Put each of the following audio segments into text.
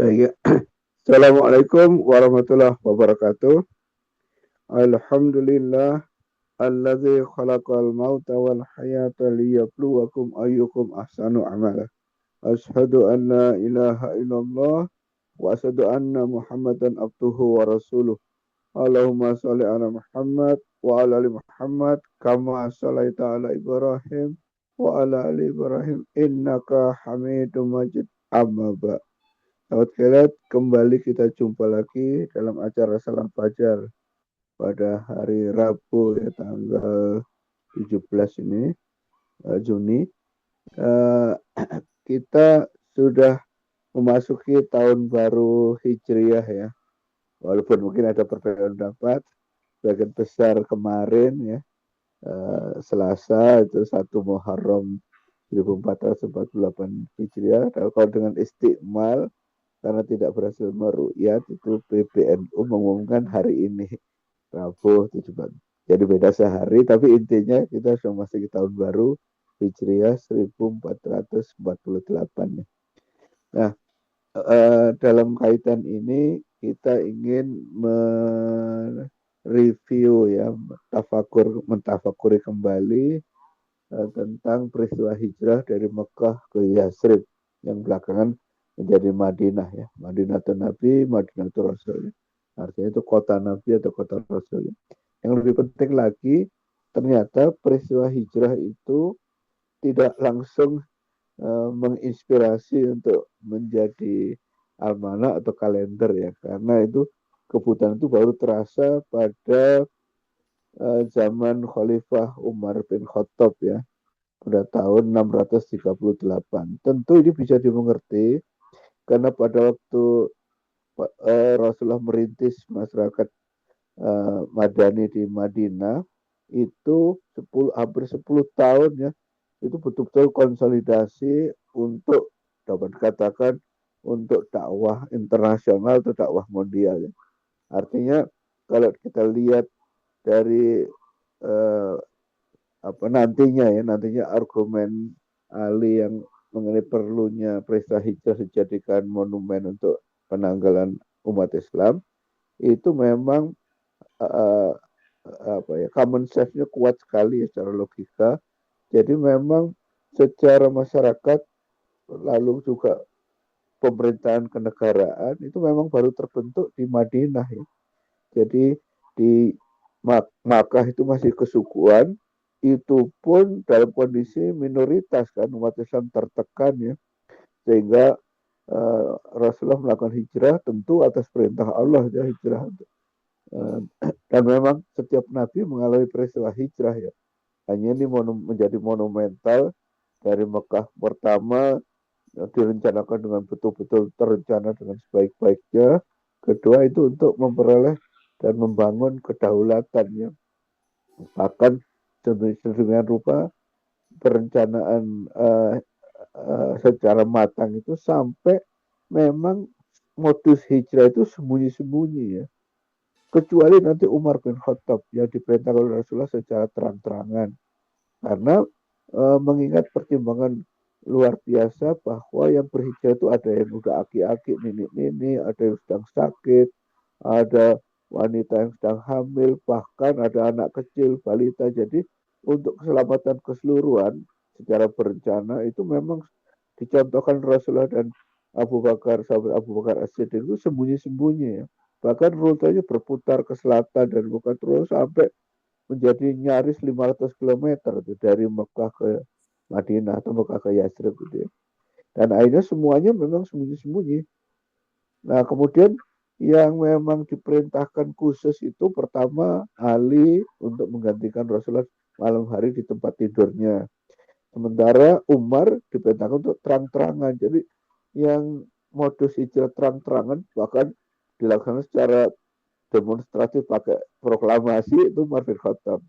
Ya. Assalamualaikum warahmatullahi wabarakatuh. Alhamdulillah alladzi khalaqal mauta wal hayata liyabluwakum ayyukum ahsanu amala. Asyhadu an la ilaha illallah wa asyhadu anna Muhammadan abduhu wa rasuluh. Allahumma shalli ala Muhammad wa ala ali Muhammad kama shallaita ala Ibrahim wa ala ali Ibrahim innaka Hamidum Majid. Amma ba'. Sahabat Kelet, kembali kita jumpa lagi dalam acara Salam Fajar pada hari Rabu ya, tanggal 17 ini Juni. Kita sudah memasuki tahun baru Hijriah ya. Walaupun mungkin ada perbedaan pendapat, sebagian besar kemarin ya, Selasa itu 1 Muharram 1448 Hijriah. Kalau dengan istiqmal karena tidak berhasil meru'yat, itu PBNU mengumumkan hari ini Rabu 17. Jadi beda sehari, tapi intinya kita sudah masuk ke tahun baru Hijriah 1448. Nah, dalam kaitan ini kita ingin mereview ya, mentafakuri kembali tentang peristiwa hijrah dari Mekah ke Yasrib yang belakangan menjadi Madinah ya, Madinatul Nabi, Madinatul Rasul. Artinya itu kota Nabi atau kota Rasul. Yang lebih penting lagi, ternyata peristiwa hijrah itu tidak langsung menginspirasi untuk menjadi almanak atau kalender ya, karena itu kebutuhan itu baru terasa pada zaman Khalifah Umar bin Khattab ya, pada tahun 638. Tentu ini bisa dimengerti karena pada waktu Rasulullah merintis masyarakat Madani di Madinah itu hampir 10 tahun ya, itu betul-betul konsolidasi untuk dapat dikatakan untuk dakwah internasional atau dakwah mondial ya. Artinya kalau kita lihat dari nantinya argumen Ali yang mengenai perlunya peristiwa hijrah dijadikan monumen untuk penanggalan umat Islam, itu memang common sense-nya kuat sekali ya, secara logika. Jadi memang secara masyarakat lalu juga pemerintahan kenegaraan itu memang baru terbentuk di Madinah ya. Jadi di Makkah itu masih kesukuan, itu pun dalam kondisi minoritas kan, umat Islam tertekan ya, sehingga Rasulullah melakukan hijrah tentu atas perintah Allah ya, hijrah. Dan memang setiap nabi mengalami peristiwa hijrah ya. Hanya ini menjadi monumental dari Mekah pertama direncanakan dengan betul-betul terencana dengan sebaik-baiknya. Kedua itu untuk memperoleh dan membangun kedaulatannya. Bahkan sedemikian rupa perencanaan secara matang itu sampai memang modus hijrah itu sembunyi-sembunyi ya. Kecuali nanti Umar bin Khattab yang diperintahkan oleh Rasulullah secara terang-terangan. Karena mengingat pertimbangan luar biasa bahwa yang berhijrah itu ada yang udah aki-aki, nenek-nenek, ada yang sedang sakit, ada wanita yang sedang hamil, bahkan ada anak kecil, balita. Jadi untuk keselamatan keseluruhan secara berencana itu memang dicontohkan Rasulullah dan sahabat Abu Bakar As-Siddiq itu sembunyi-sembunyi ya. Bahkan rutenya berputar ke selatan dan bukan terus sampai menjadi nyaris 500 km itu dari Mekah ke Madinah atau Mekah ke Yasrib gitu ya. Dan akhirnya semuanya memang sembunyi-sembunyi. Nah, kemudian yang memang diperintahkan khusus itu pertama Ali untuk menggantikan Rasulullah malam hari di tempat tidurnya. Sementara Umar diperintahkan untuk terang-terangan. Jadi yang modus hijrah terang-terangan bahkan dilakukan secara demonstratif pakai proklamasi itu Umar bin Khattab.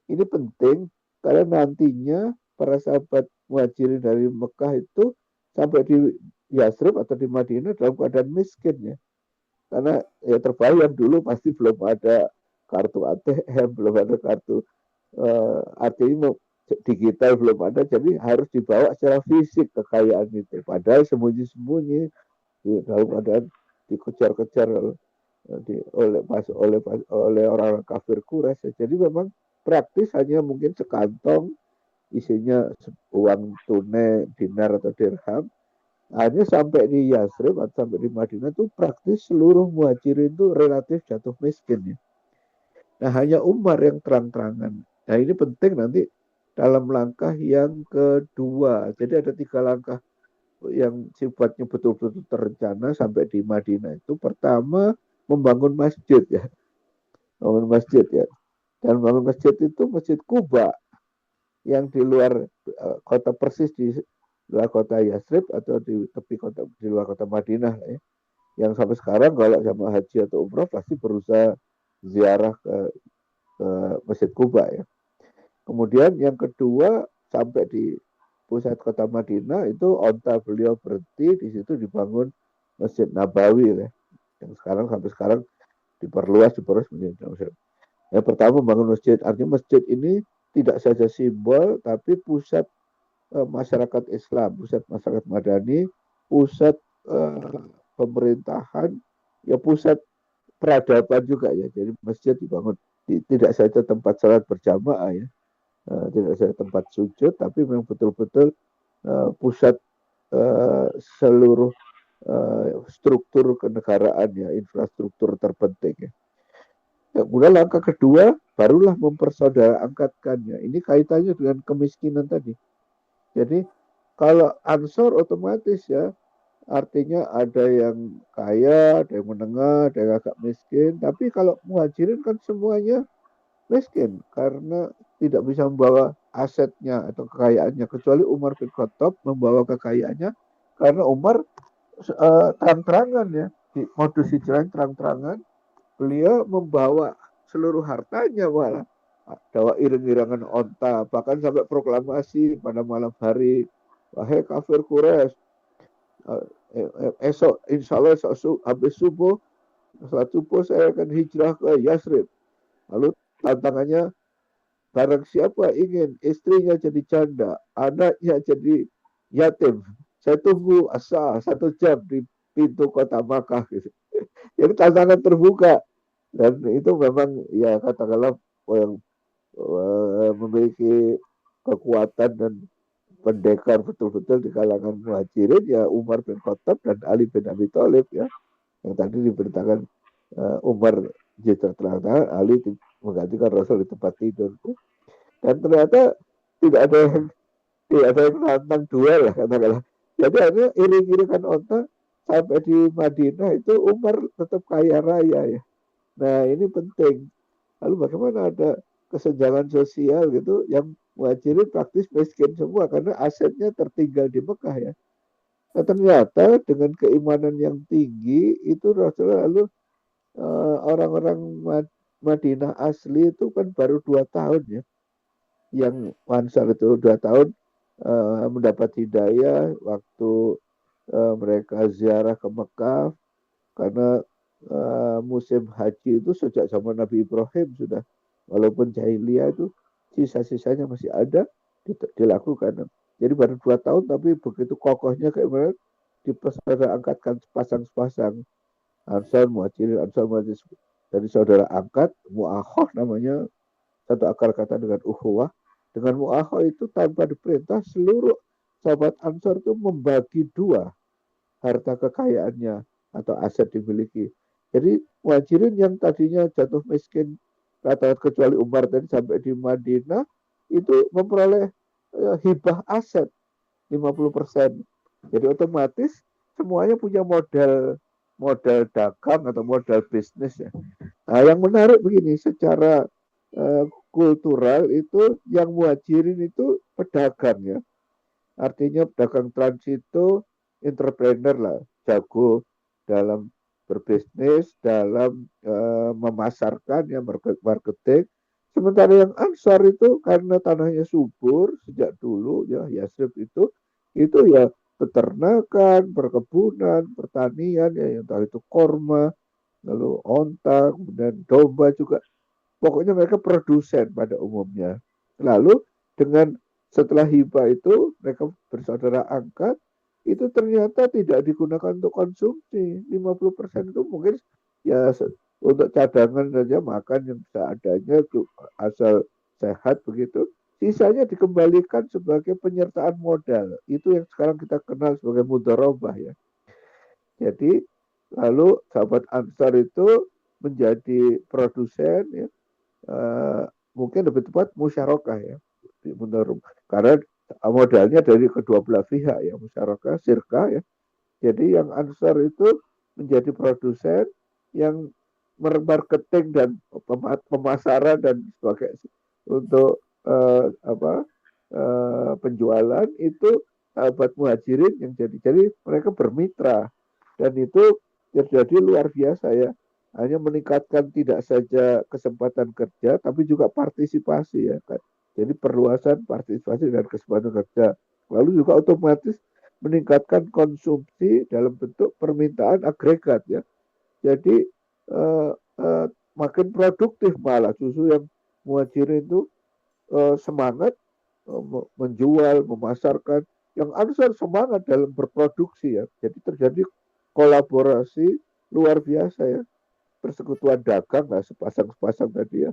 Ini penting karena nantinya para sahabat muhajirin dari Mekah itu sampai di Yasrib atau di Madinah dalam keadaan miskin ya. Karena ya terbayang dulu pasti belum ada kartu ATM, belum ada kartu artinya digital belum ada, jadi harus dibawa secara fisik kekayaan itu. Padahal sembunyi-sembunyi dalam keadaan dikejar-kejar oleh orang kafir Quraisy. Jadi memang praktis hanya mungkin sekantong isinya uang tunai dinar atau dirham. Hanya sampai di Yasrib atau sampai di Madinah itu praktis seluruh muhajirin itu relatif jatuh miskin ya. Nah hanya Umar yang terang-terangan. Nah ini penting nanti dalam langkah yang kedua. Jadi ada 3 langkah yang sifatnya betul-betul terencana sampai di Madinah itu. Pertama membangun masjid ya, membangun masjid ya. Dan membangun masjid itu Masjid Kuba yang di luar kota persis di luar kota Yasrib atau di tepi kota di luar kota Madinah ya. Yang sampai sekarang kalau jamaah haji atau umroh pasti berusaha ziarah ke Masjid Kuba ya. Kemudian yang kedua sampai di pusat kota Madinah itu onta beliau berhenti di situ dibangun Masjid Nabawi ya. Yang sekarang sampai sekarang diperluas menjadi masjid. Yang pertama membangun masjid, artinya masjid ini tidak saja simbol tapi pusat masyarakat Islam, pusat masyarakat Madani, pusat pemerintahan, ya pusat peradaban juga ya. Jadi masjid dibangun tidak saja tempat salat berjamaah ya, tidak saja tempat sujud, tapi memang betul-betul pusat seluruh struktur kenegaraan ya, infrastruktur terpenting ya. Kemudian langkah kedua barulah mempersaudara angkatkannya. Ini kaitannya dengan kemiskinan tadi. Jadi kalau Ansor otomatis ya artinya ada yang kaya, ada yang menengah, ada yang agak miskin. Tapi kalau muhajirin kan semuanya miskin karena tidak bisa membawa asetnya atau kekayaannya kecuali Umar bin Khattab membawa kekayaannya karena Umar terang-terangan ya di modus hijrah terang-terangan beliau membawa seluruh hartanya malah bawa iring-irangan onta bahkan sampai proklamasi pada malam hari wahai kafir Quraisy esok insya Allah habis subuh setelah subuh saya akan hijrah ke Yasrib lalu tantangannya barang siapa ingin istrinya jadi janda anaknya jadi yatim saya tunggu asa 1 jam di pintu kota Makkah gitu. Jadi tantangan terbuka dan itu memang ya katakanlah yang memiliki kekuatan dan pendekar betul-betul di kalangan muhajirin ya Umar bin Khattab dan Ali bin Abi Thalib ya yang tadi diberitakan Umar jadi terang-terangan Ali menggantikan Rasul di tempat tidur dan ternyata tidak ada yang nantang duel lah katakanlah jadi akhirnya iring-iringan onta sampai di Madinah itu Umar tetap kaya raya ya. Nah ini penting. Lalu bagaimana ada kesenjangan sosial gitu yang muhajirin praktis miskin semua karena asetnya tertinggal di Mekah ya. Nah ternyata dengan keimanan yang tinggi itu Rasulullah lalu orang-orang Madinah asli itu kan baru 2 tahun ya. Yang Ansar itu 2 tahun mendapat hidayah waktu mereka ziarah ke Mekah karena musim haji itu sejak zaman Nabi Ibrahim sudah walaupun jahiliyah itu sisa-sisanya masih ada dilakukan. Jadi baru 2 tahun tapi begitu kokohnya keimanan dipersaudaraan angkatkan sepasang-sepasang Ansar Muhajirin dari saudara angkat mu'akhoh namanya satu akar kata dengan ukhuwah dengan mu'akhoh itu tanpa diperintah seluruh sahabat Ansar itu membagi 2 harta kekayaannya atau aset dimiliki. Jadi muhajirin yang tadinya jatuh miskin rata-rata kecuali Umar tadi sampai di Madinah itu memperoleh hibah aset 50%. Jadi otomatis semuanya punya modal dagang atau modal bisnis ya. Nah, yang menarik begini secara kultural itu yang muhajirin itu pedagang ya. Artinya pedagang transito entrepreneur lah, jago dalam berbisnis, dalam memasarkan ya marketing. Sementara yang Ansar itu karena tanahnya subur sejak dulu ya Yasrib itu ya peternakan, perkebunan, pertanian ya entah itu korma, lalu onta, kemudian domba juga. Pokoknya mereka produsen pada umumnya. Lalu dengan setelah hibah itu mereka bersaudara angkat itu ternyata tidak digunakan untuk konsumsi. 50% itu mungkin ya untuk cadangan saja, makan yang seadanya asal sehat begitu. Sisanya dikembalikan sebagai penyertaan modal. Itu yang sekarang kita kenal sebagai mudharabah ya. Jadi lalu sahabat Ansar itu menjadi produsen ya, uh, mungkin lebih tepat musyarakah ya, menurut karena modalnya dari kedua belah pihak ya, musyarakah sirka ya. Jadi yang Ansar itu menjadi produsen yang marketing dan pemasaran dan sebagai untuk penjualan itu sahabat muhajirin yang jadi mereka bermitra dan itu terjadi luar biasa ya, hanya meningkatkan tidak saja kesempatan kerja tapi juga partisipasi ya kan, jadi perluasan partisipasi dan kesempatan kerja, lalu juga otomatis meningkatkan konsumsi dalam bentuk permintaan agregat ya, jadi eh, eh, makin produktif, malah justru yang muhajirin itu semangat menjual, memasarkan, yang Ansar semangat dalam berproduksi ya. Jadi terjadi kolaborasi luar biasa ya. Persekutuan dagang lah sepasang-sepasang tadi ya.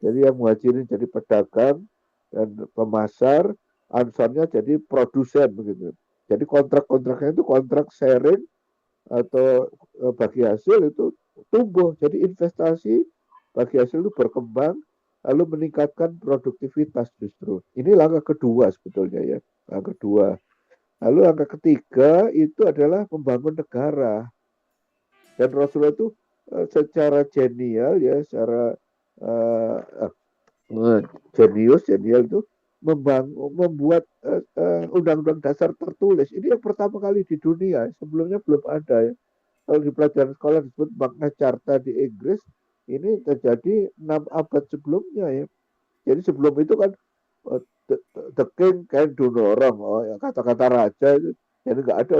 Jadi yang muhajirin jadi pedagang dan pemasar, Ansarnya jadi produsen begitu. Jadi kontrak-kontraknya itu kontrak sharing atau bagi hasil itu tumbuh. Jadi investasi bagi hasil itu berkembang lalu meningkatkan produktivitas justru. Ini langkah kedua sebetulnya ya. Langkah kedua. Lalu langkah ketiga itu adalah membangun negara. Dan Rasulullah itu secara genial ya, secara uh, uh, jenius itu membuat undang-undang dasar tertulis. Ini yang pertama kali di dunia. Sebelumnya belum ada ya. Kalau di pelajaran sekolah disebut Magna Carta di Inggris, ini terjadi 6 abad sebelumnya ya. Jadi sebelum itu kan the king can do no wrong, oh, ya, kata-kata raja itu. Jadi nggak ada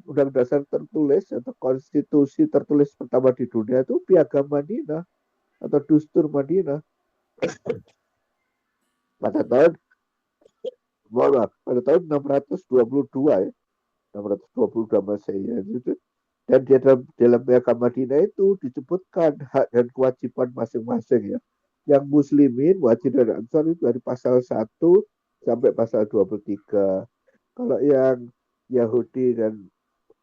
undang dasar tertulis atau konstitusi tertulis pertama di dunia itu Piagam Madinah atau Dustur Madinah pada tahun pada tahun 622 ya, 622 Masehi ya, itu. Dan di dalam Piagam Madinah itu disebutkan hak dan kewajiban masing-masing ya. Yang muslimin, wajib dan ansar itu dari pasal 1 sampai pasal 23. Kalau yang Yahudi dan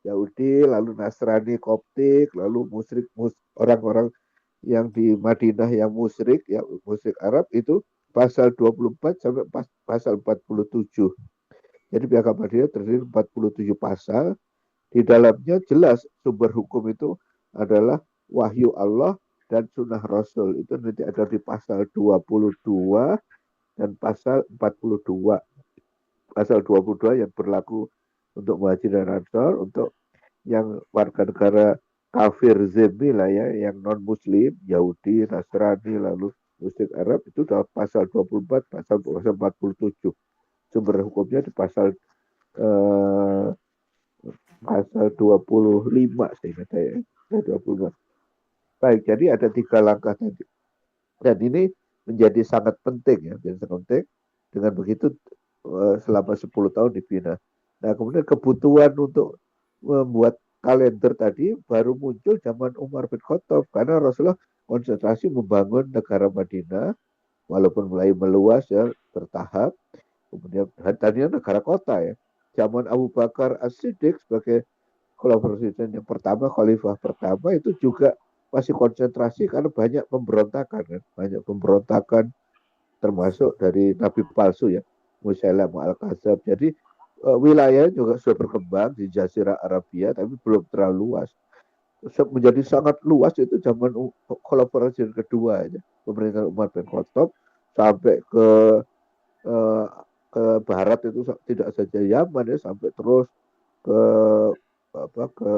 Yahudi, lalu Nasrani, Koptik, lalu musyrik, orang-orang yang di Madinah yang musyrik, ya musyrik Arab itu pasal 24 sampai pasal 47. Jadi Piagam Madinah terdiri 47 pasal. Di dalamnya jelas sumber hukum itu adalah wahyu Allah dan sunnah Rasul. Itu nanti ada di pasal 22 dan pasal 42. Pasal 22 yang berlaku untuk muhajir dan ansar, untuk yang warga negara kafir zimmi lah ya, yang non muslim, Yahudi, Nasrani, lalu musyrik Arab, itu dalam pasal 24, pasal 47. Sumber hukumnya di eh, pasal 25 seingat saya. 25. Baik, jadi ada 3 langkah tadi. Dan ini menjadi sangat penting ya, menjadi sangat penting. Dengan begitu selama 10 tahun dibina. Nah, kemudian kebutuhan untuk membuat kalender tadi baru muncul zaman Umar bin Khattab karena Rasulullah konsentrasi membangun negara Madinah walaupun mulai meluas ya bertahap. Kemudian tadinya negara kota ya. Zaman Abu Bakar As-Siddiq sebagai presiden yang pertama, khalifah pertama itu juga masih konsentrasi karena banyak pemberontakan kan, banyak pemberontakan termasuk dari nabi palsu ya, Musailamah al-Kadzab. Jadi wilayah juga sudah berkembang di Jazirah Arabia tapi belum terlalu luas. Menjadi sangat luas itu zaman kolaborasi kedua aja, pemerintahan Umar bin Khattab sampai eh, ke barat itu tidak saja Yaman ya, sampai terus ke ke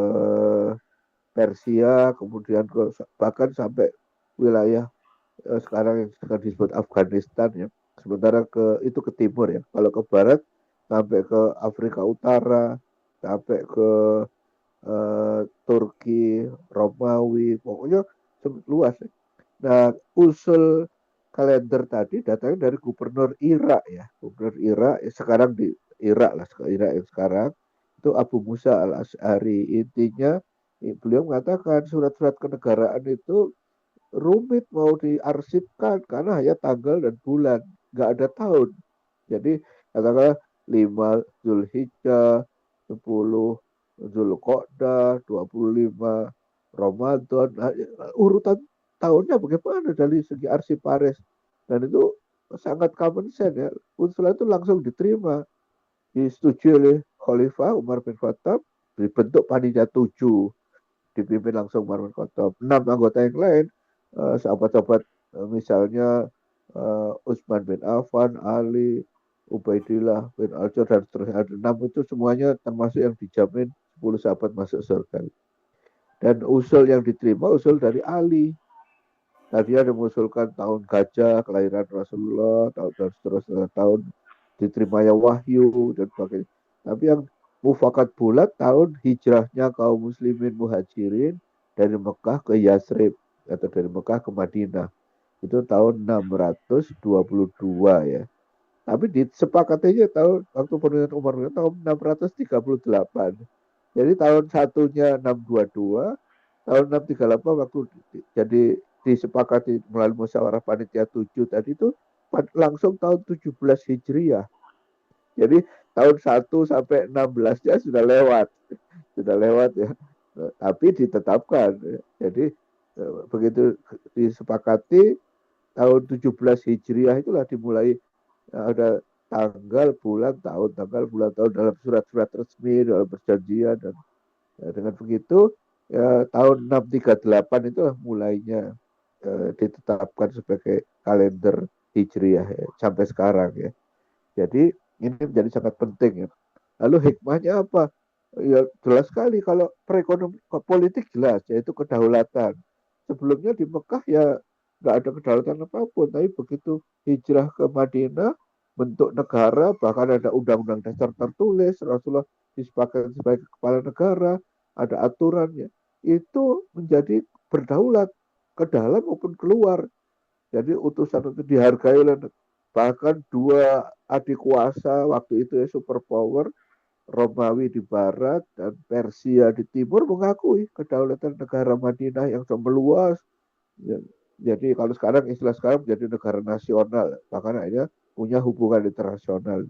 Persia, kemudian bahkan sampai wilayah sekarang yang sekarang disebut Afghanistan ya. Sementara itu ke timur ya. Kalau ke barat sampai ke Afrika Utara, sampai ke Turki, Romawi, pokoknya luas ya. Nah, usul kalender tadi datangnya dari gubernur Irak ya. Gubernur Irak sekarang di Irak lah, Irak yang sekarang itu Abu Musa al-Asy'ari. Intinya beliau mengatakan surat-surat kenegaraan itu rumit mau diarsipkan karena hanya tanggal dan bulan, nggak ada tahun. Jadi katakanlah 5 Zulhijjah, 10 Zulqa'dah, 25 Ramadan. Nah, urutan tahunnya bagaimana dari segi arsiparis, dan itu sangat common sense ya. Usulan itu langsung diterima, disetujui oleh Khalifah Umar bin Khattab, dibentuk panitia 7, dipimpin langsung Umar bin Khattab. 6 anggota yang lain, sahabat-sahabat, misalnya Utsman bin Affan, Ali, Ubaidillah bin Al-Jur, dan seterusnya. Ada 6 itu semuanya termasuk yang dijamin 10 sahabat masuk surga. Dan usul yang diterima usul dari Ali. Tadi ada mengusulkan tahun gajah, kelahiran Rasulullah, tahun dan seterusnya, tahun diterimanya wahyu, dan sebagainya. Tapi yang mufakat bulat tahun hijrahnya kaum muslimin muhajirin dari Mekah ke Yasrib, atau dari Mekah ke Madinah. Itu tahun 622 ya. Tapi disepakatinya tahun waktu pemerintahan Umar tahun 638. Jadi tahun satunya 622, tahun 638 waktu jadi disepakati melalui musyawarah panitia 7 tadi itu langsung tahun 17 Hijriah. Jadi tahun 1 sampai 16 ya sudah lewat. Sudah lewat ya. Tapi ditetapkan. Jadi begitu disepakati tahun 17 Hijriah itulah dimulai ada tanggal, bulan, tahun, tanggal, bulan, tahun dalam surat-surat resmi, dalam perjanjian, dan dengan begitu ya, tahun 638 itu mulainya ditetapkan sebagai kalender Hijriah ya, sampai sekarang ya. Jadi ini menjadi sangat penting ya. Lalu hikmahnya apa? Ya jelas sekali kalau perekonomian politik jelas, yaitu kedaulatan. Sebelumnya di Mekah ya nggak ada kedaulatan apapun, tapi begitu hijrah ke Madinah, bentuk negara, bahkan ada undang-undang dasar tertulis, Rasulullah disepakati sebagai kepala negara, ada aturannya, itu menjadi berdaulat ke dalam maupun keluar. Jadi utusan itu dihargai oleh, bahkan dua adik kuasa waktu itu ya, superpower, Romawi di barat dan Persia di timur, mengakui kedaulatan negara Madinah yang meluas. Ya, jadi kalau sekarang istilah sekarang menjadi negara nasional, bahkan akhirnya punya hubungan internasional.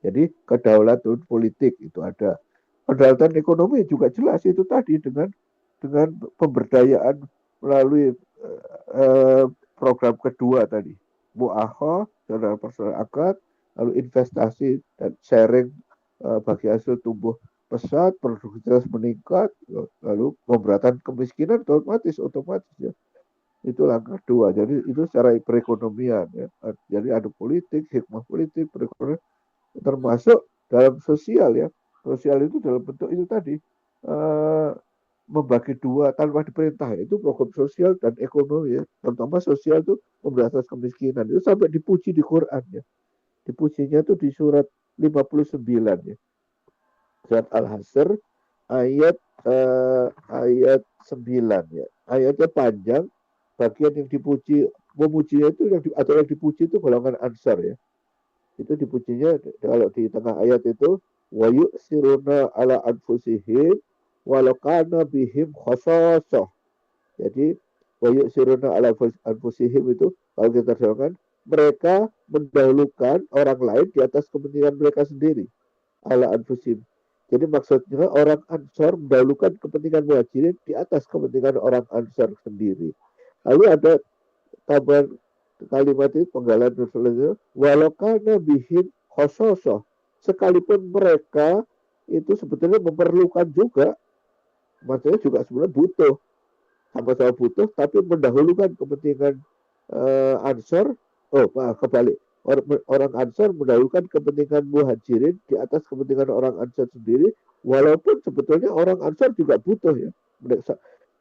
Jadi kedaulatan politik itu ada. Kedaulatan ekonomi juga jelas itu tadi dengan pemberdayaan melalui program kedua tadi, mu'akhah saudara masyarakat, lalu investasi dan sharing bagi hasil tumbuh pesat, produktivitas meningkat, lalu pemberatan kemiskinan otomatis ya. Itu langkah dua. Jadi itu secara perekonomian ya. Jadi ada politik, hikmah politik, perekonomian, termasuk dalam sosial ya. Sosial itu dalam bentuk itu tadi, membagi dua tanpa diperintah, itu program sosial dan ekonomi ya. Terutama sosial itu pemberantasan kemiskinan, itu sampai dipuji di Quran ya. Dipujinya itu di surat 59 ya. Surat Al-Hasr ayat ayat 9 ya. Ayatnya panjang, bagian yang dipuji, memujinya itu atau yang dipuji itu golongan Ansar ya. Itu dipujinya kalau di tengah ayat itu, wa yu'siruna ala anfusihim walau kana bihim khasasah. Jadi wa yu'siruna ala anfusihim itu kalau kita terjemahkan, mereka mendahulukan orang lain di atas kepentingan mereka sendiri. Ala anfusihim. Jadi maksudnya orang Ansar mendahulukan kepentingan muhajirin di atas kepentingan orang Ansar sendiri. Lalu ada tambahan kalimat itu, penggalan Rasulullah, walau karena bihim khososoh, sekalipun mereka itu sebetulnya memerlukan juga, maksudnya juga sebenarnya butuh, sama-sama butuh, tapi mendahulukan kepentingan Ansar, kebalik, orang Ansar mendahulukan kepentingan muhajirin di atas kepentingan orang Ansar sendiri, walaupun sebetulnya orang Ansar juga butuh ya.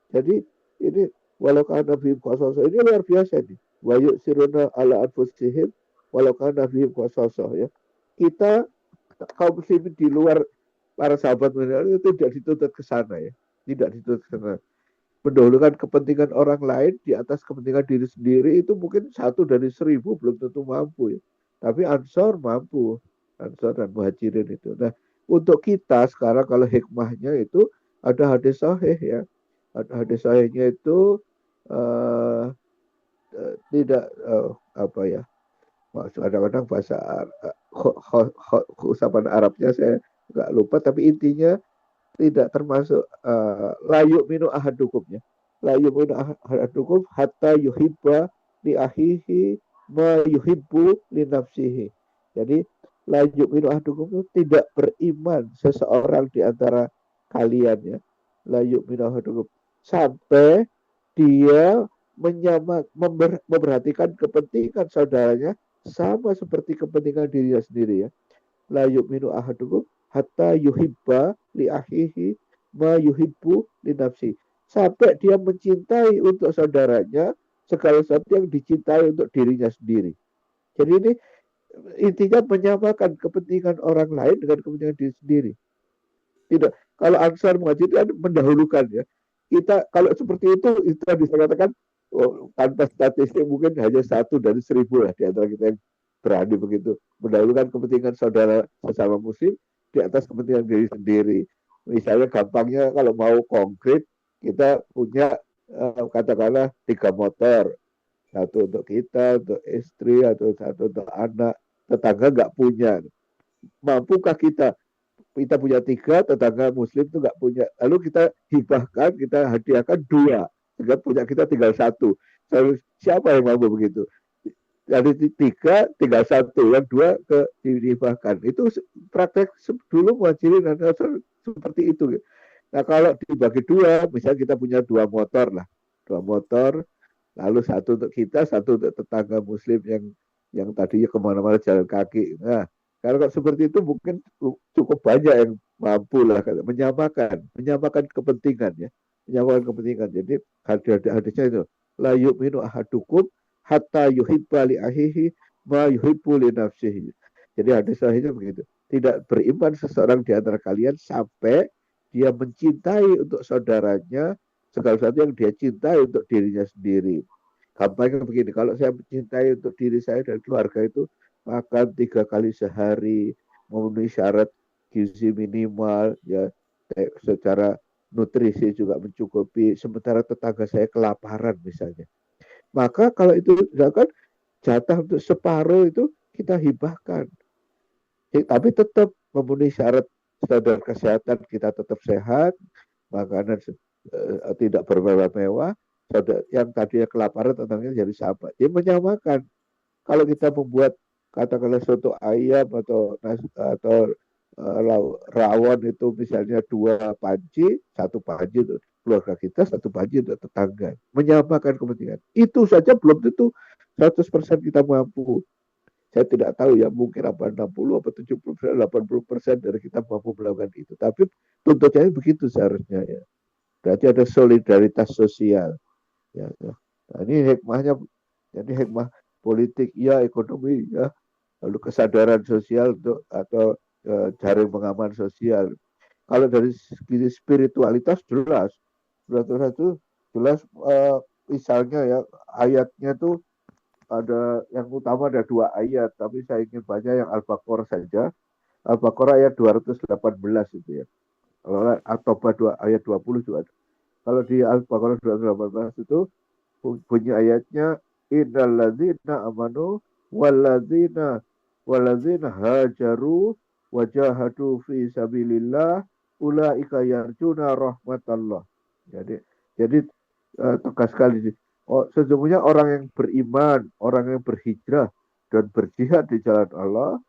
Jadi ini walau karena bihim khososoh, ini luar biasa nih. Wa yu'siruna ala anfusihim walau kana bihim khasasah ya. Kita kaum muslimin di luar para sahabat itu tidak dituntut ke sana ya. Tidak dituntut ke sana. Mendahulukan kepentingan orang lain di atas kepentingan diri sendiri itu mungkin 1 dari 1000 belum tentu mampu ya. Tapi Ansar mampu. Ansar dan Muhajirin itu. Nah, untuk kita sekarang kalau hikmahnya itu ada hadis sahih ya. Ada hadis sahihnya itu uh, tidak apa ya? Kadang-kadang bahasa usapan Arabnya saya nggak lupa, tapi intinya tidak termasuk layuk minu ahadukumnya. Layuk minu ahadukum hatta yuhibba li ahihi ma yuhibbu li nafsihi. Jadi layuk minu ahadukum itu tidak beriman seseorang di antara kalian ya. Layuk minu ahadukum sampai dia memperhatikan kepentingan saudaranya sama seperti kepentingan dirinya sendiri ya. La yu'minu ahadukum hatta yuhibba li akhihi ma yuhibbu li nafsi. Sampai dia mencintai untuk saudaranya segala sesuatu yang dicintai untuk dirinya sendiri. Jadi ini intinya menyamakan kepentingan orang lain dengan kepentingan diri sendiri. Tidak. Kalau Ansar Muhajir kan mendahulukan ya. Kita kalau seperti itu bisa katakan tanpa statistik mungkin hanya 1 dari 1000 lah di antara kita yang berani begitu mendahulukan kepentingan saudara sesama muslim di atas kepentingan diri sendiri. Misalnya gampangnya kalau mau konkret kita punya katakanlah 3 motor, satu untuk kita, untuk istri, atau satu untuk anak, tetangga nggak punya. Mampukah kita punya 3, tetangga muslim itu nggak punya. Lalu kita hibahkan, kita hadiahkan 2, sehingga punya kita tinggal 1. Siapa yang mampu begitu? Dari 3 tinggal 1, yang 2 dihibahkan. Itu praktek dulu Muhajirin dan Ansor seperti itu. Nah kalau dibagi 2, misalnya kita punya 2 motor lah, 2 motor, lalu 1 untuk kita, 1 untuk tetangga muslim yang tadinya kemana-mana jalan kaki. Nah kalau seperti itu mungkin cukup banyak yang mampu lah menyamakan kepentingan ya, menyamakan kepentingan. Jadi hadisnya itu la yu'minu ahadukum hatta yuhibba li ahihi ma yuhibbu li nafsihi. Jadi hadis sahihnya begitu. Tidak beriman seseorang di antara kalian sampai dia mencintai untuk saudaranya segala sesuatu yang dia cintai untuk dirinya sendiri. Gampangnya begini, kalau saya mencintai untuk diri saya dan keluarga itu makan 3 kali sehari, memenuhi syarat gizi minimal, ya secara nutrisi juga mencukupi, sementara tetangga saya kelaparan misalnya. Maka kalau itu misalkan jatah untuk separuh itu kita hibahkan. Tapi tetap memenuhi syarat standar kesehatan, kita tetap sehat, makanan tidak bermewah-mewah, yang tadinya kelaparan tetangganya jadi sahabat. Dia menyamakan. Kalau kita membuat katakanlah soto ayam atau rawon itu misalnya 2 panci, 1 panci untuk keluarga kita, 1 panci untuk tetangga, menyamakan kepentingan. Itu saja belum tentu 100% kita mampu. Saya tidak tahu ya, mungkin 60 apa 70%, 80% dari kita mampu melakukan itu. Tapi tuntutannya begitu seharusnya ya. Berarti ada solidaritas sosial. Ya, ya. Nah, ini hikmahnya, jadi hikmah politik ya, ekonomi ya, lalu kesadaran sosial untuk atau jaring pengaman sosial. Kalau dari segi spiritualitas jelas misalnya ya ayatnya tuh ada yang utama ada 2 ayat, tapi saya ingin baca yang Al-Baqarah saja. Al-Baqarah ayat 218 itu ya. Kalau At-Taubah ayat 20 juga. Kalau di Al-Baqarah 218 itu bunyi ayatnya innalladzina amanu walladzina hajaru wajahadu fi sabilillah ulaika yarjuna rahmatallah. Jadi tegas sekali sih. Sesungguhnya orang yang beriman, orang yang berhijrah dan berjihad di jalan Allah,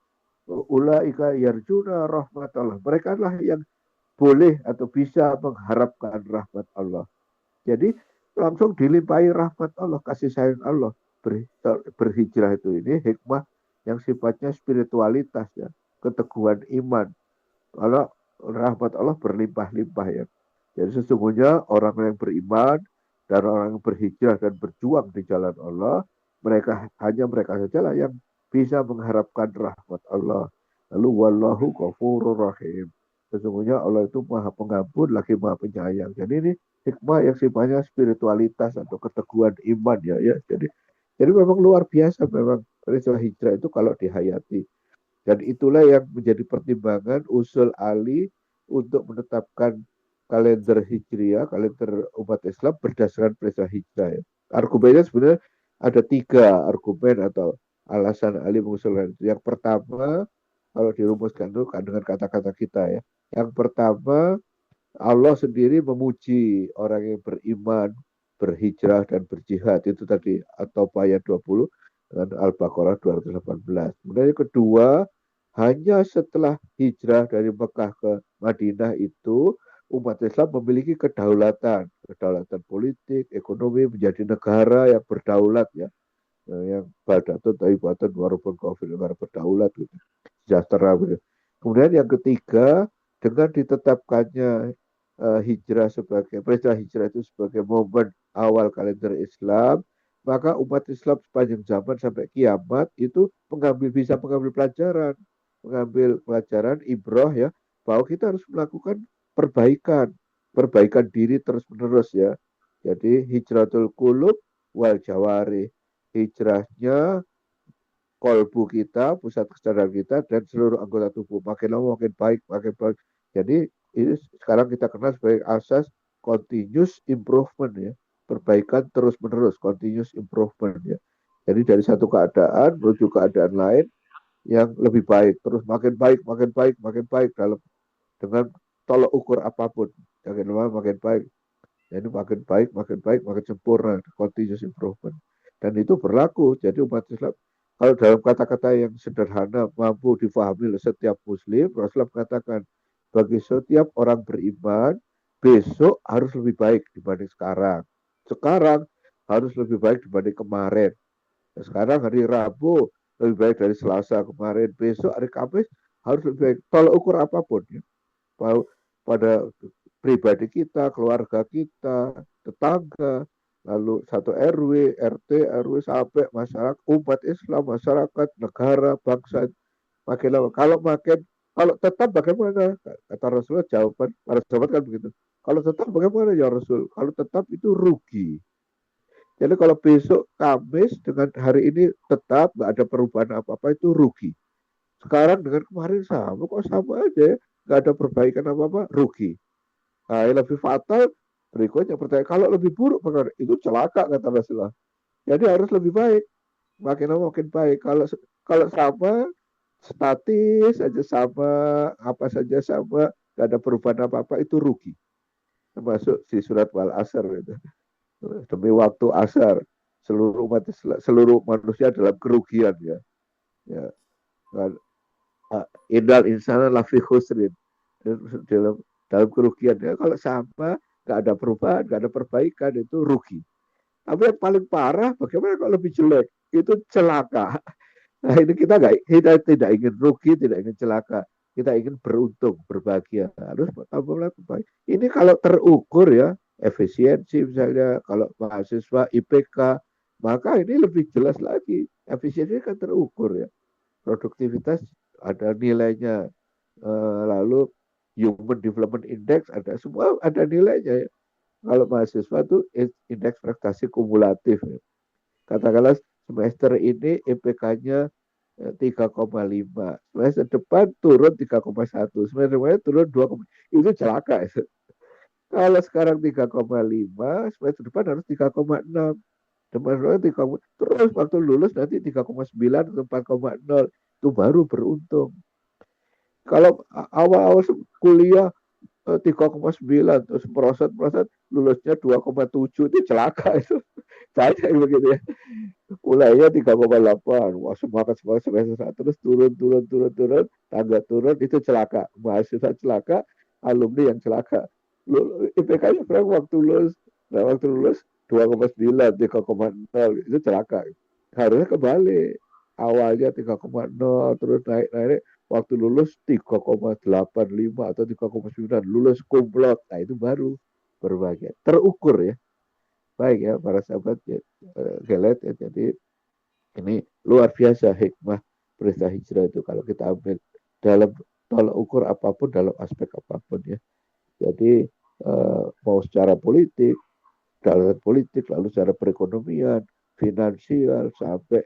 ulaika yarjuna rahmatallah. Mereka lah yang boleh atau bisa mengharapkan rahmat Allah. Jadi langsung dilimpahi rahmat Allah, kasih sayang Allah. Berhijrah itu ini hikmah yang sifatnya spiritualitas ya, keteguhan iman. Kalau rahmat Allah berlimpah-limpah ya. Jadi sesungguhnya orang yang beriman dan orang yang berhijrah dan berjuang di jalan Allah, mereka sajalah yang bisa mengharapkan rahmat Allah. Lalu wallahu ghafurur rahim. Sesungguhnya Allah itu maha pengampun lagi maha penyayang. Jadi ini hikmah yang sifatnya spiritualitas atau keteguhan iman ya. Jadi memang luar biasa memang peristiwa hijrah itu kalau dihayati. Dan itulah yang menjadi pertimbangan usul Ali untuk menetapkan kalender Hijriah, kalender umat Islam berdasarkan peristiwa hijrah. Ya. Argumennya sebenarnya ada 3 argumen atau alasan Ali mengusulkan itu. Yang pertama, kalau dirumuskan itu dengan kata-kata kita ya. Yang pertama, Allah sendiri memuji orang yang beriman, berhijrah dan berjihad. Itu tadi atau ayat 20 dengan Al-Baqarah 218. Kemudian yang kedua, hanya setelah hijrah dari Mekah ke Madinah itu umat Islam memiliki kedaulatan, kedaulatan politik, ekonomi, menjadi negara yang berdaulat ya, yang badatun taibatun warupun kafir, negara berdaulat gitu, sejahtera gitu. Kemudian yang ketiga, dengan ditetapkannya hijrah sebagai peristiwa hijrah itu sebagai momen awal kalender Islam, maka umat Islam sepanjang zaman sampai kiamat itu bisa mengambil pelajaran, ibroh ya, bahwa kita harus melakukan perbaikan, perbaikan diri terus menerus ya. Jadi hijratul qulub wal jawari, hijrahnya kolbu kita, pusat kesadaran kita, dan seluruh anggota tubuh. Makin lama makin baik, makin baik. Jadi ini sekarang kita kenal sebagai asas continuous improvement ya. Perbaikan terus menerus, continuous improvement ya. Jadi dari satu keadaan menuju keadaan lain yang lebih baik, terus makin baik, makin baik, makin baik dalam dengan tolok ukur apapun. Makin lama makin baik. Jadi makin baik, makin baik, makin sempurna, continuous improvement. Dan itu berlaku. Jadi umat Islam, kalau dalam kata-kata yang sederhana mampu difahami oleh setiap Muslim, Rasulullah mengatakan bagi setiap orang beriman besok harus lebih baik dibanding sekarang. Sekarang harus lebih baik dibanding kemarin. Sekarang hari Rabu lebih baik dari Selasa kemarin. Besok hari Kamis harus lebih baik. Tolak ukur apapun ya. Pada pribadi kita, keluarga kita, tetangga, lalu satu RW, RT, RW sampai masyarakat, umat Islam, masyarakat, negara, bangsa, makin lama. Kalau tetap bagaimana? Kata Rasulullah jawaban para sahabat kan begitu. Kalau tetap bagaimana ya Rasul? Kalau tetap itu rugi. Jadi kalau besok Kamis dengan hari ini tetap nggak ada perubahan apa-apa itu rugi. Sekarang dengan kemarin sama, kok sama aja, nggak ada perbaikan apa-apa, rugi. Nah, yang lebih fatal berikutnya pertanyaan, kalau lebih buruk bagaimana? Itu celaka kata Rasulullah. Jadi harus lebih baik, makin lama makin baik. Kalau sama, statis aja sama, apa saja sama, nggak ada perubahan apa-apa, itu rugi. Termasuk di surat wal asr itu. Demi waktu asar, seluruh manusia dalam kerugian ya. Ya, kan? Innal insana lafi khusrin, dalam dalam kerugian ya. Kalau sama nggak ada perubahan, nggak ada perbaikan, itu rugi. Tapi yang paling parah bagaimana kalau lebih jelek, itu celaka. Nah ini kita tidak ingin rugi, tidak ingin celaka, kita ingin beruntung, berbahagia. Harus tambah baik. Ini kalau terukur ya, efisiensi misalnya, kalau mahasiswa IPK, maka ini lebih jelas lagi. Efisiensi kan terukur ya, produktivitas ada nilainya. Lalu Human Development Index ada, semua ada nilainya ya. Kalau mahasiswa itu indeks prestasi kumulatif ya. Katakanlah semester ini IPK-nya 3,5, semester depan turun 3,1, semester depan turun 2, itu celaka itu. Kalau sekarang 3,5, semester depan harus 3,6. Semester 3, terus waktu lulus nanti 3,9 atau 4,0, itu baru beruntung. Kalau awal-awal kuliah 3,9 terus merosot lulusnya 2,7, itu celaka itu. Saya begitu ya. Mulainya 3,8, wah semangat semangat semester 1, terus turun, tangga turun, itu celaka. Mahasiswa celaka, alumni yang celaka. IPK-nya berapa waktu lulus 2,9, 3,0, itu celaka. Harusnya kembali. Awalnya 3,0, terus naik, waktu lulus 3,85 atau 3,9, lulus kumlot. Nah, itu baru berbahagia. Terukur ya. Baik ya, para sahabat ya, Gelet ya. Jadi ini luar biasa hikmah peristiwa hijrah itu kalau kita ambil dalam tolak ukur apapun, dalam aspek apapun ya. Jadi mau secara politik, dalam politik, lalu secara perekonomian, finansial, sampai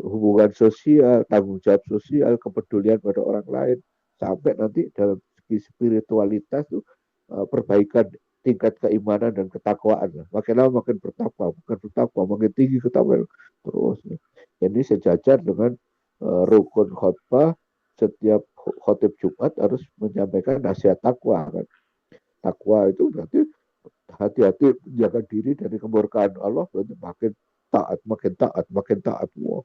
hubungan sosial, tanggung jawab sosial, kepedulian pada orang lain, sampai nanti dalam segi spiritualitas tuh perbaikan tingkat keimanan dan ketakwaan. Makin lama makin bertakwa, makin tinggi ketakwaan terus. Ini sejajar dengan rukun khutbah. Setiap khotib Jumat harus menyampaikan nasihat takwa kan. Takwa itu berarti hati-hati menjaga diri dari kemurkaan Allah, berarti makin taat, makin taat, makin taat. Wah,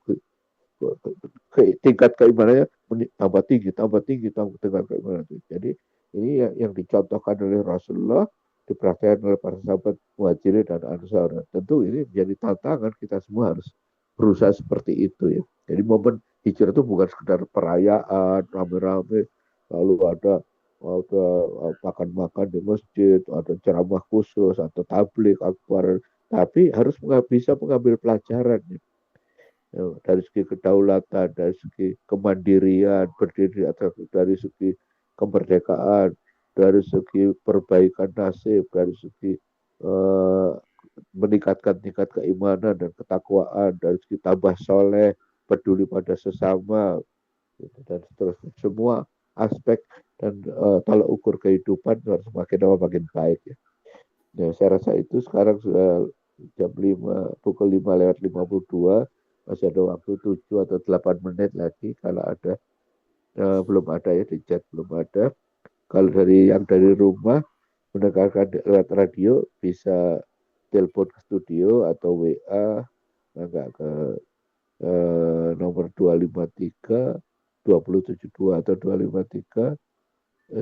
tingkat keimanannya tambah tinggi, tambah tinggi, tambah tingkat keimanan. Jadi ini yang dicontohkan oleh Rasulullah, dipraktikkan oleh para sahabat Muhajirin dan Ansar. Tentu ini menjadi tantangan, kita semua harus berusaha seperti itu ya. Jadi momen hijrah itu bukan sekedar perayaan rame-rame, lalu ada makan-makan di masjid, ada ceramah khusus atau tablik akbar, tapi harus bisa mengambil pelajaran ya. Dari segi kedaulatan, dari segi kemandirian, berdiri atau dari segi kemerdekaan, dari segi perbaikan nasib, dari segi meningkatkan tingkat keimanan dan ketakwaan, dari segi tambah soleh, peduli pada sesama, gitu, dan seterusnya. Semua aspek dan tolak ukur kehidupan harus makin lama makin baik ya. Ya, saya rasa itu sekarang sudah jam 5, pukul 5 lewat 52, masih ada waktu 7 atau 8 menit lagi kalau ada. Belum ada ya di chat, belum ada. Kalau dari yang dari rumah mendengarkan lewat radio bisa telepon ke studio atau WA enggak ke nomor 253 2072 atau 253 1972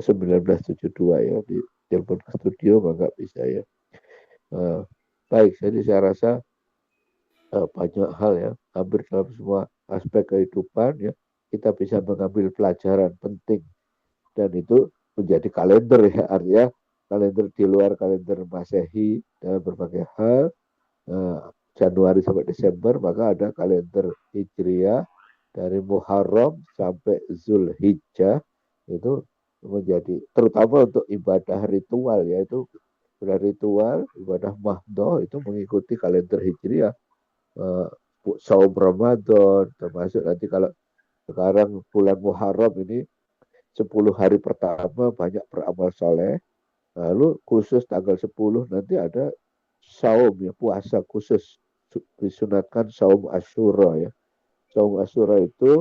ya, di telepon ke studio maka bisa ya. Baik, jadi saya rasa banyak hal ya, hampir dalam semua aspek kehidupan ya, kita bisa mengambil pelajaran penting, dan itu menjadi kalender ya, artinya kalender di luar kalender Masehi dalam berbagai hal. Januari sampai Desember, maka ada kalender Hijriah dari Muharram sampai Zulhijjah, itu menjadi terutama untuk ibadah ritual, yaitu ritual ibadah mahdoh itu mengikuti kalender Hijriah. Saum Ramadan, termasuk nanti kalau sekarang bulan Muharram ini 10 hari pertama banyak beramal soleh, lalu khusus tanggal 10 nanti ada saum ya, puasa khusus, disunatkan saum Asyura ya. Saum Asyura itu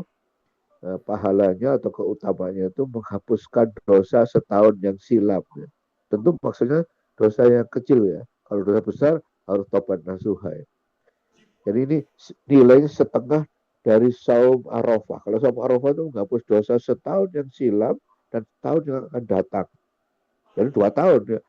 pahalanya atau keutamanya itu menghapuskan dosa setahun yang silam ya. Tentu maksudnya dosa yang kecil ya. Kalau dosa besar harus tobat nasuha ya. Jadi ini nilainya setengah dari saum Arafah. Kalau saum Arafah itu menghapus dosa setahun yang silam dan setahun yang akan datang. Jadi 2 tahun ya,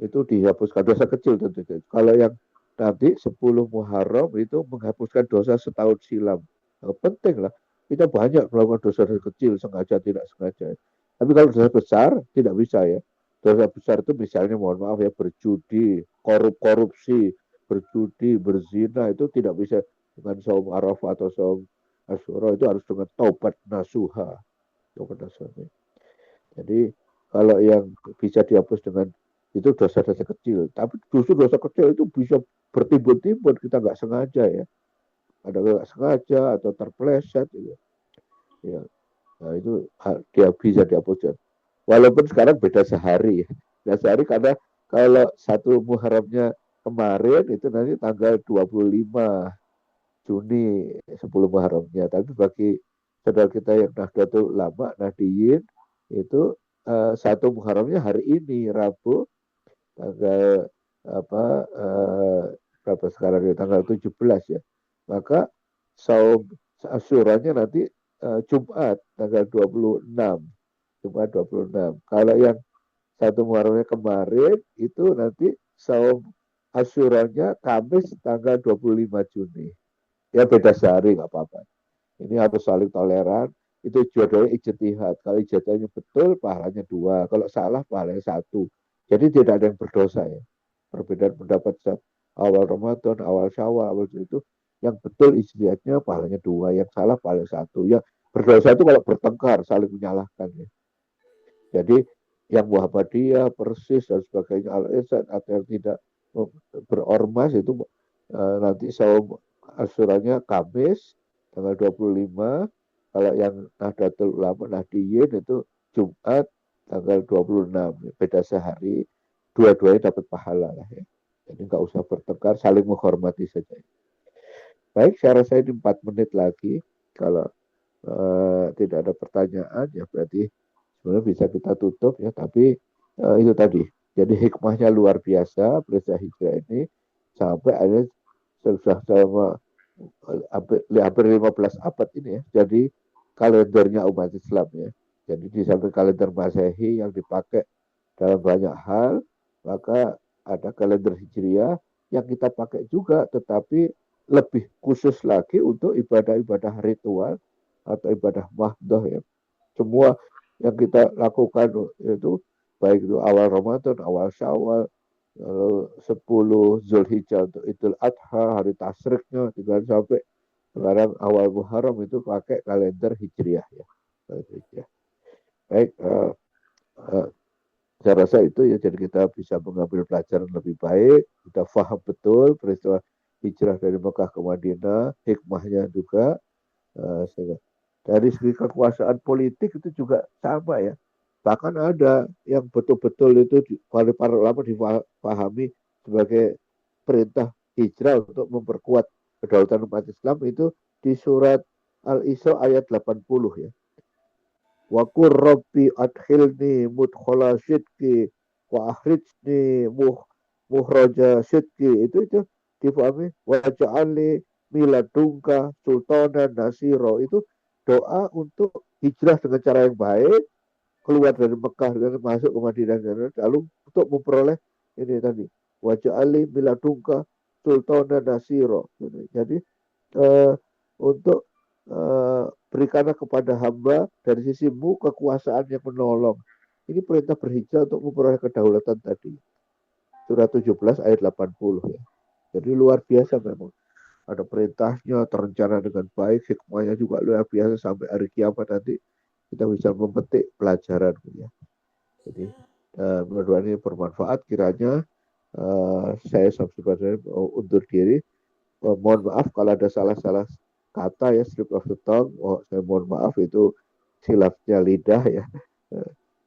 itu dihapuskan dosa kecil tentu. Kalau yang nanti 10 Muharram itu menghapuskan dosa setahun silam. Nah, penting lah. Kita banyak melakukan dosa-dosa kecil, sengaja tidak sengaja. Tapi kalau dosa besar tidak bisa ya. Dosa besar itu misalnya mohon maaf ya, berjudi, korupsi, berjudi, berzina, itu tidak bisa dengan saum Arafah atau saum Asyura, itu harus dengan taubat nasuha. Taubat nasuha. Jadi kalau yang bisa dihapus dengan itu dosa-dosa kecil, tapi justru dosa kecil itu bisa bertimbun-timbun, kita nggak sengaja ya, ada nggak sengaja atau terpleset gitu. Ya, nah itu dia bisa dihapuskan. Walaupun sekarang beda sehari, ya sehari, karena kalau satu Muharramnya kemarin itu nanti tanggal 25 Juni 10 Muharramnya, tapi bagi saudara kita yang Nahdlatul Ulama, Nahdiyin, itu satu Muharramnya hari ini Rabu tanggal apa berapa sekarang ya, tanggal 17 ya. Maka saum Asyuranya nanti Jumat tanggal 26. Jumat 26. Kalau yang satu Muharramnya kemarin itu nanti saum Asyuranya Kamis tanggal 25 Juni. Ya beda sehari nggak apa-apa. Ini harus saling toleran. Itu jodohnya ijtihad. Kalau ijtihadnya betul, pahalanya 2. Kalau salah, pahalanya 1. Jadi tidak ada yang berdosa ya. Perbedaan pendapat awal Ramadan, awal Syawal, awal itu yang betul ijtihadnya pahalanya 2, yang salah pahalanya 1. Yang berdosa itu kalau bertengkar, saling menyalahkan ya. Jadi yang Muhammadiyah, Persis dan sebagainya, Al-Isad atau yang tidak berormas itu nanti saum Asyuranya Kamis, tanggal 25. Kalau yang Nahdlatul Ulama Nahdliyin itu Jumat tanggal 26. Beda sehari, dua-duanya dapat pahala lah ya. Jadi nggak usah bertengkar, saling menghormati saja. Baik, saya rasa ini 4 menit lagi. Kalau tidak ada pertanyaan, ya berarti sebenarnya bisa kita tutup ya. Tapi itu tadi, jadi hikmahnya luar biasa peristiwa hijrah ini sampai ada sudah selama hampir 15 abad ini ya. Jadi kalendernya umat Islam ya. Jadi di samping kalender Masehi yang dipakai dalam banyak hal, maka ada kalender Hijriah yang kita pakai juga, tetapi lebih khusus lagi untuk ibadah-ibadah ritual atau ibadah mahdoh ya. Semua yang kita lakukan itu baik itu awal Ramadan, awal Syawal, 10 Zulhijjah untuk Idul Adha, hari tasriknya, tinggal sampai sekarang awal Muharram itu pakai kalender Hijriah ya. Hijriah. Baik, uh, saya rasa itu ya, jadi kita bisa mengambil pelajaran lebih baik, kita paham betul peristiwa hijrah dari Mekah ke Madinah, hikmahnya juga. Dari segi kekuasaan politik itu juga sama ya. Bahkan ada yang betul-betul itu oleh para ulama dipahami sebagai perintah hijrah untuk memperkuat kedaulatan umat Islam, itu di surat Al-Isra ayat 80 ya. Wa qur rabbi adkhilni mudkhala sidqi wa akhrijni muhraja sidqi, itu dipahami waj'alni miladungka sultanan nasiro, itu doa untuk hijrah dengan cara yang baik, keluar dari Mekah dan masuk ke Madinah, lalu untuk memperoleh ini tadi waj'alni miladungka sultanan nasiro. Jadi untuk berikanlah kepada hamba dari sisimu kekuasaan yang menolong. Ini perintah berhijrah untuk memperoleh kedaulatan tadi. Surah 17 ayat 80 ya. Jadi luar biasa memang. Ada perintahnya, terencana dengan baik, hikmahnya juga luar biasa, sampai hari kiamat nanti kita bisa memetik pelajaran ya. Jadi mudah-mudahan ini bermanfaat. Kiranya saya sebenarnya undur diri. Mohon maaf kalau ada salah-salah kata ya, slip of the tongue. Saya mohon maaf, itu silapnya lidah ya.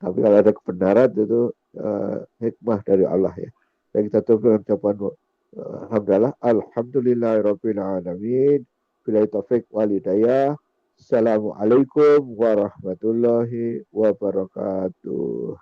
Tapi kalau ada kebenaran itu hikmah dari Allah ya. Dan kita tutup dengan ucapan Alhamdulillahirabbil alamin. Bila taufik walidayah. Assalamualaikum warahmatullahi wabarakatuh.